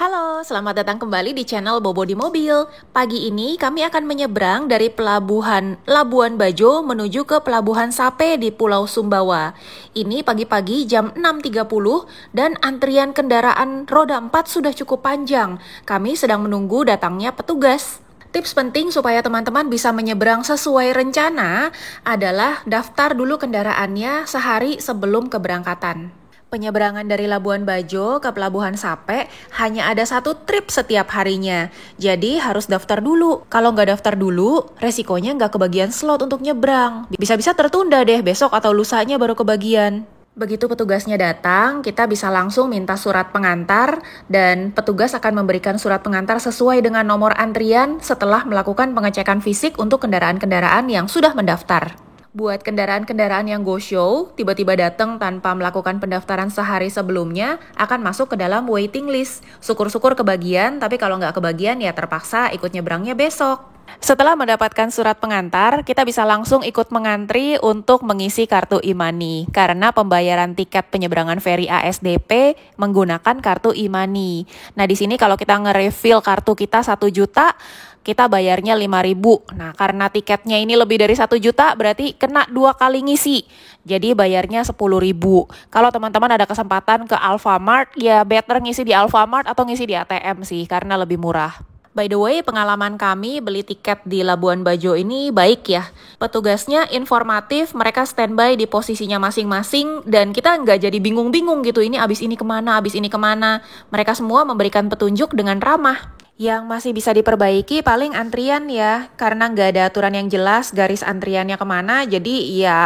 Halo, selamat datang kembali di channel Bobo di Mobil. Pagi ini kami akan menyeberang dari pelabuhan Labuan Bajo menuju ke pelabuhan Sape di Pulau Sumbawa. Ini pagi-pagi jam 6.30 dan antrian kendaraan roda 4 sudah cukup panjang. Kami sedang menunggu datangnya petugas. Tips penting supaya teman-teman bisa menyeberang sesuai rencana adalah daftar dulu kendaraannya sehari sebelum keberangkatan. Penyeberangan dari Labuan Bajo ke Pelabuhan Sape hanya ada satu trip setiap harinya. Jadi harus daftar dulu. Kalau nggak daftar dulu, resikonya nggak kebagian slot untuk nyebrang. Bisa-bisa tertunda deh besok atau lusanya baru kebagian. Begitu petugasnya datang, kita bisa langsung minta surat pengantar dan petugas akan memberikan surat pengantar sesuai dengan nomor antrian setelah melakukan pengecekan fisik untuk kendaraan-kendaraan yang sudah mendaftar. Buat kendaraan-kendaraan yang go show, tiba-tiba datang tanpa melakukan pendaftaran sehari sebelumnya, akan masuk ke dalam waiting list. Syukur-syukur kebagian, tapi kalau nggak kebagian ya terpaksa ikut nyebrangnya besok. Setelah mendapatkan surat pengantar, kita bisa langsung ikut mengantri untuk mengisi kartu e-money. Karena pembayaran tiket penyeberangan feri ASDP menggunakan kartu e-money. Nah di sini kalau kita nge-refill kartu kita 1 juta, kita bayarnya 5.000. Nah, karena tiketnya ini lebih dari 1 juta, berarti kena 2 kali ngisi. Jadi bayarnya 10.000. Kalau teman-teman ada kesempatan ke Alfamart, ya better ngisi di Alfamart atau ngisi di ATM sih, karena lebih murah. By the way, pengalaman kami beli tiket di Labuan Bajo ini baik ya. Petugasnya informatif, mereka standby di posisinya masing-masing, dan kita nggak jadi bingung-bingung gitu, ini abis ini kemana, abis ini kemana. Mereka semua memberikan petunjuk dengan ramah. Yang masih bisa diperbaiki paling antrian ya, karena nggak ada aturan yang jelas garis antriannya kemana, jadi ya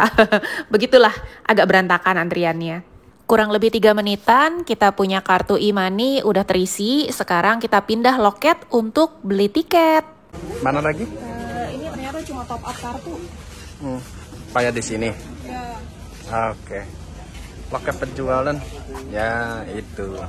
begitulah, agak berantakan antriannya. Kurang lebih 3 menitan, kita punya kartu e-money udah terisi, sekarang kita pindah loket untuk beli tiket. Mana lagi? Ini ternyata cuma top up kartu. Kayak di sini? Ya. Oke. Loket penjualan? Ya, itu.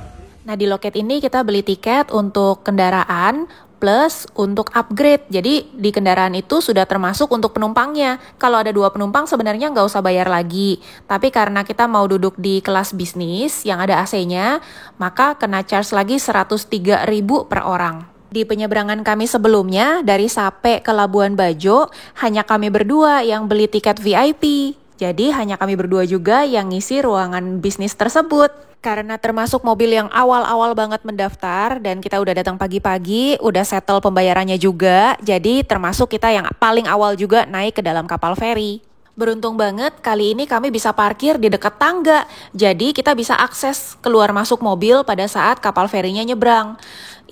Nah, di loket ini kita beli tiket untuk kendaraan plus untuk upgrade. Jadi di kendaraan itu sudah termasuk untuk penumpangnya. Kalau ada 2 penumpang sebenarnya nggak usah bayar lagi. Tapi karena kita mau duduk di kelas bisnis yang ada AC-nya, maka kena charge lagi 103.000 per orang. Di penyeberangan kami sebelumnya, dari Sape ke Labuan Bajo, hanya kami berdua yang beli tiket VIP. Jadi hanya kami berdua juga yang ngisi ruangan bisnis tersebut. Karena termasuk mobil yang awal-awal banget mendaftar dan kita udah datang pagi-pagi, udah settle pembayarannya juga, jadi termasuk kita yang paling awal juga naik ke dalam kapal feri. Beruntung banget kali ini kami bisa parkir di dekat tangga, jadi kita bisa akses keluar masuk mobil pada saat kapal ferinya nyebrang.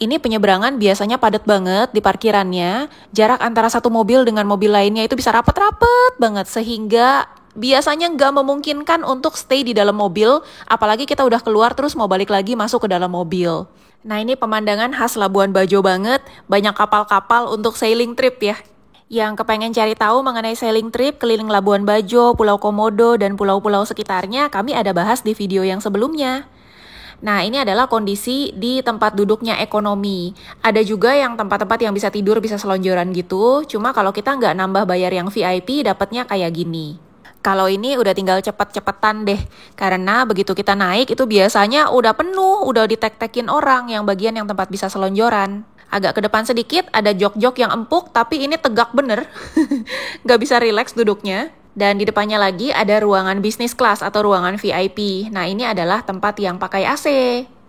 Ini penyeberangan biasanya padat banget di parkirannya, jarak antara satu mobil dengan mobil lainnya itu bisa rapet-rapet banget sehingga biasanya nggak memungkinkan untuk stay di dalam mobil, apalagi kita udah keluar terus mau balik lagi masuk ke dalam mobil. Nah ini pemandangan khas Labuan Bajo banget, banyak kapal-kapal untuk sailing trip ya. Yang kepengen cari tahu mengenai sailing trip keliling Labuan Bajo, Pulau Komodo, dan pulau-pulau sekitarnya, kami ada bahas di video yang sebelumnya. Nah ini adalah kondisi di tempat duduknya ekonomi. Ada juga yang tempat-tempat yang bisa tidur, bisa selonjoran gitu, cuma kalau kita nggak nambah bayar yang VIP, dapatnya kayak gini. Kalau ini udah tinggal cepet-cepetan deh, karena begitu kita naik itu biasanya udah penuh, udah ditek-tekin orang yang bagian yang tempat bisa selonjoran. Agak ke depan sedikit ada jok-jok yang empuk, tapi ini tegak bener, nggak bisa rileks duduknya. Dan di depannya lagi ada ruangan bisnis kelas atau ruangan VIP. Nah ini adalah tempat yang pakai AC.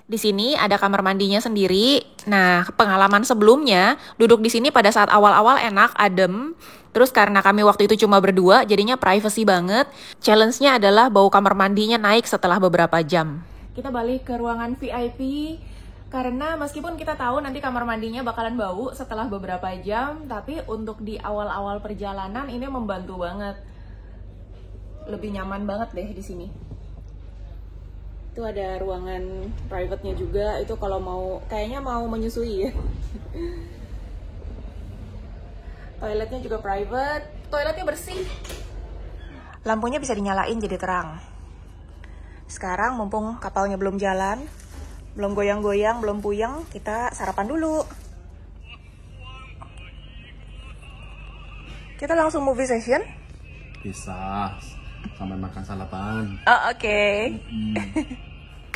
Di sini ada kamar mandinya sendiri. Nah, pengalaman sebelumnya duduk di sini pada saat awal-awal enak, adem. Terus karena kami waktu itu cuma berdua, jadinya privacy banget. Challenge-nya adalah bau kamar mandinya naik setelah beberapa jam. Kita balik ke ruangan VIP karena meskipun kita tahu nanti kamar mandinya bakalan bau setelah beberapa jam, tapi untuk di awal-awal perjalanan ini membantu banget. Lebih nyaman banget deh di sini. Itu ada ruangan private-nya juga, itu kalau mau, kayaknya mau menyusui ya. Toiletnya juga private, toiletnya bersih. Lampunya bisa dinyalain jadi terang. Sekarang mumpung kapalnya belum jalan, belum goyang-goyang, belum puyeng, kita sarapan dulu. Kita langsung movie session? Bisa, sampai makan sarapan. Oh, oke.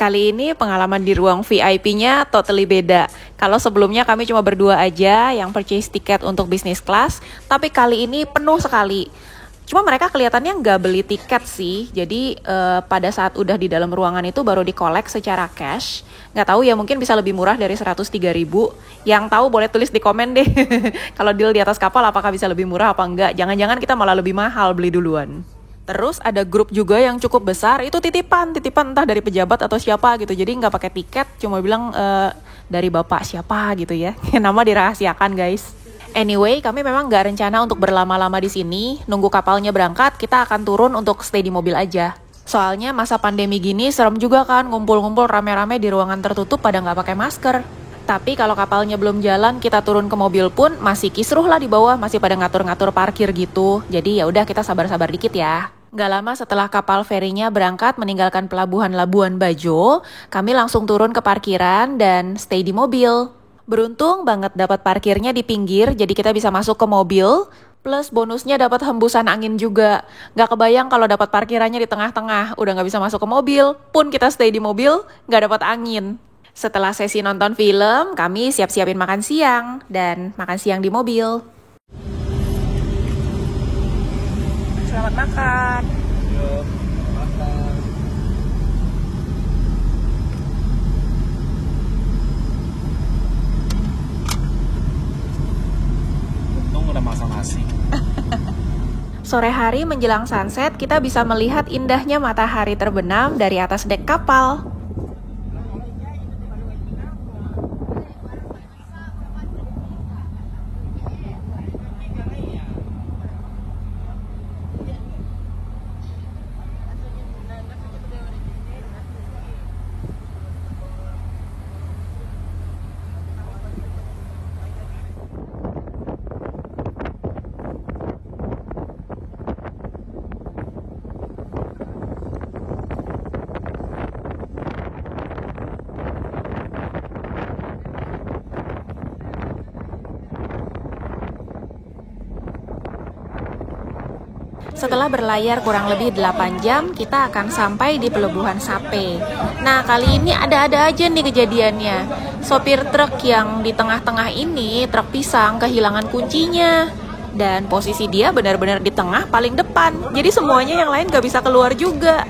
Kali ini pengalaman di ruang VIP-nya totally beda. Kalau sebelumnya kami cuma berdua aja yang purchase tiket untuk business class, tapi kali ini penuh sekali. Cuma mereka kelihatannya nggak beli tiket sih, jadi pada saat udah di dalam ruangan itu baru di-collect secara cash. Nggak tahu ya, mungkin bisa lebih murah dari 103.000. Yang tahu boleh tulis di komen deh. Kalau deal di atas kapal apakah bisa lebih murah apa enggak? Jangan-jangan kita malah lebih mahal beli duluan. Terus ada grup juga yang cukup besar, itu titipan entah dari pejabat atau siapa gitu. Jadi nggak pakai tiket, cuma bilang dari bapak siapa gitu ya. Nama dirahasiakan guys. Anyway, kami memang nggak rencana untuk berlama-lama di sini. Nunggu kapalnya berangkat, kita akan turun untuk stay di mobil aja. Soalnya masa pandemi gini serem juga kan, ngumpul-ngumpul rame-rame di ruangan tertutup pada nggak pakai masker. Tapi kalau kapalnya belum jalan, kita turun ke mobil pun masih kisruh lah di bawah, masih pada ngatur-ngatur parkir gitu. Jadi ya udah kita sabar-sabar dikit ya. Gak lama setelah kapal ferinya berangkat meninggalkan pelabuhan Labuan Bajo, kami langsung turun ke parkiran dan stay di mobil. Beruntung banget dapat parkirnya di pinggir, jadi kita bisa masuk ke mobil. Plus bonusnya dapat hembusan angin juga. Gak kebayang kalau dapat parkirannya di tengah-tengah, udah gak bisa masuk ke mobil. Pun kita stay di mobil, gak dapat angin. Setelah sesi nonton film, kami siap-siapin makan siang dan makan siang di mobil. Selamat makan. Yuk, makan. Untung udah masak nasi. Sore hari menjelang sunset, kita bisa melihat indahnya matahari terbenam dari atas dek kapal. Setelah berlayar kurang lebih 8 jam, kita akan sampai di Pelabuhan Sape. Nah, kali ini ada-ada aja nih kejadiannya. Sopir truk yang di tengah-tengah ini, truk pisang, kehilangan kuncinya. Dan posisi dia benar-benar di tengah paling depan. Jadi semuanya yang lain gak bisa keluar juga.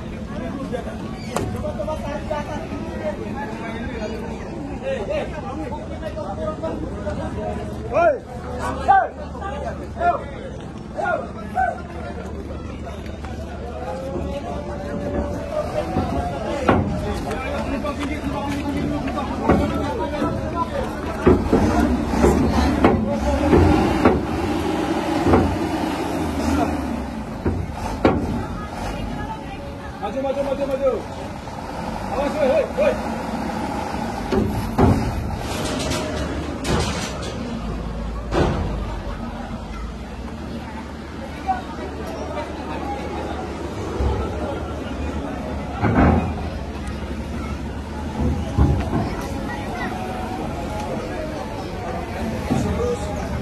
Maju. Awas, woi.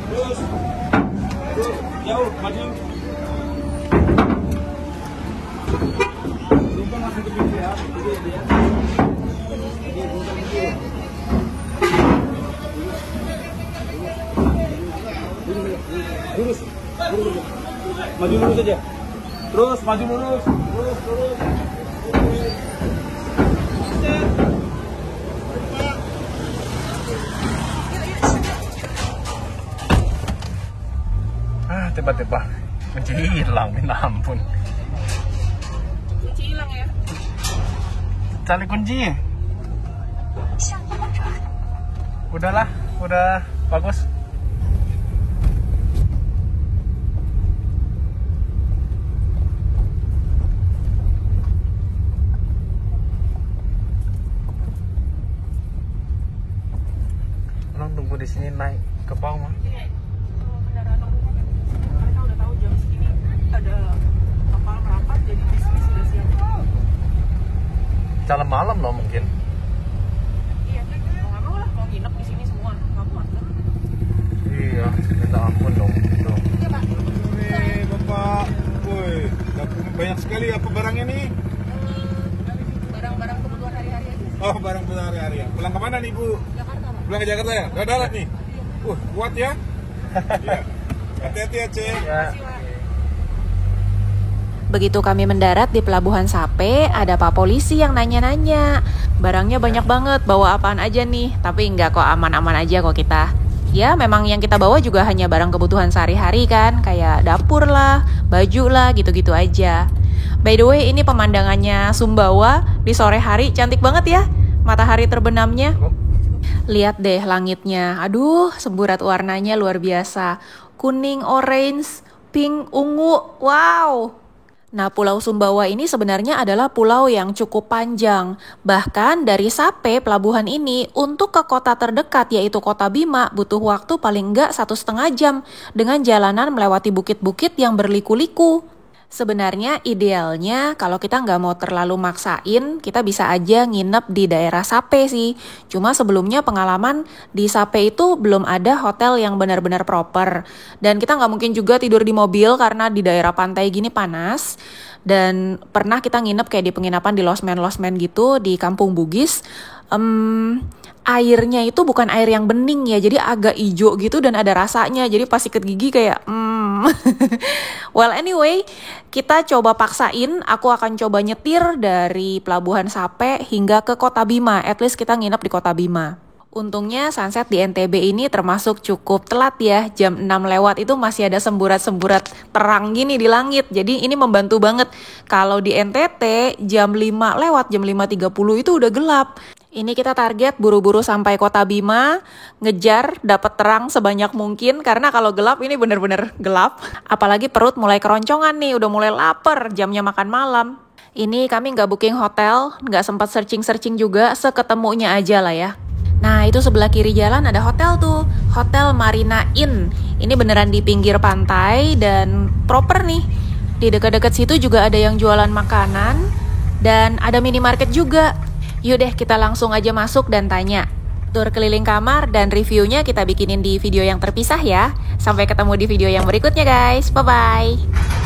Terus. Jauh, maju. Lurus. Maju lurus aja. Terus maju lurus. Terus. Tiba-tiba kunci hilang, minta ampun. Kunci hilang ya? Cari kunci. Udahlah, udah bagus. Orang tunggu di sini naik ke bawah. Kendaraan umum mereka udah tahu jam segini ada kapal merapat, jadi di sini sudah siap. Jalan malam loh mungkin. Iya, mau nggak mau lah, mau nginep di sini semua. Kamu kan? Iya, minta ampun dong. Tuh. Bapak, woi, banyak sekali apa barangnya nih? Barang-barang kebutuhan hari-hari aja. Oh, barang sehari-hari ya. Pulang kemana nih, Bu? Jakarta, Pak. Pulang ke Jakarta ya? Udah darat nih? Kuat ya? Iya. Hati-hati ya, Cek. Ya. Begitu kami mendarat di Pelabuhan Sape, ada Pak Polisi yang nanya-nanya. Barangnya banyak banget, bawa apaan aja nih? Tapi enggak kok, aman-aman aja kok kita. Ya memang yang kita bawa juga hanya barang kebutuhan sehari-hari kan, kayak dapur lah, baju lah, gitu-gitu aja. By the way, ini pemandangannya Sumbawa di sore hari, cantik banget ya, matahari terbenamnya. Lihat deh langitnya, aduh semburat warnanya luar biasa. Kuning, orange, pink, ungu, wow. Nah, Pulau Sumbawa ini sebenarnya adalah pulau yang cukup panjang. Bahkan dari Sape, pelabuhan ini, untuk ke kota terdekat yaitu Kota Bima, butuh waktu paling enggak 1,5 jam dengan jalanan melewati bukit-bukit yang berliku-liku. Sebenarnya idealnya kalau kita nggak mau terlalu maksain, kita bisa aja nginep di daerah Sape sih. Cuma sebelumnya pengalaman di Sape itu belum ada hotel yang benar-benar proper. Dan kita nggak mungkin juga tidur di mobil karena di daerah pantai gini panas. Dan pernah kita nginep kayak di penginapan di losmen-losmen gitu di Kampung Bugis. Airnya itu bukan air yang bening ya, jadi agak hijau gitu dan ada rasanya. Jadi pas sikat gigi kayak Well anyway, kita coba paksain, aku akan coba nyetir dari Pelabuhan Sape hingga ke Kota Bima. At least kita nginep di Kota Bima. Untungnya sunset di NTB ini termasuk cukup telat ya, jam 6 lewat itu masih ada semburat-semburat terang gini di langit. Jadi ini membantu banget. Kalau di NTT jam 5 lewat, jam 5.30 itu udah gelap. Ini kita target buru-buru sampai Kota Bima, ngejar dapat terang sebanyak mungkin karena kalau gelap ini bener-bener gelap. Apalagi perut mulai keroncongan nih, udah mulai lapar, jamnya makan malam. Ini kami nggak booking hotel, nggak sempat searching-searching juga, seketemunya aja lah ya. Nah itu sebelah kiri jalan ada hotel tuh, Hotel Marina Inn. Ini beneran di pinggir pantai dan proper nih. Di dekat-dekat situ juga ada yang jualan makanan dan ada minimarket juga. Yaudah kita langsung aja masuk dan tanya. Tur keliling kamar dan reviewnya kita bikinin di video yang terpisah ya. Sampai ketemu di video yang berikutnya guys, bye-bye.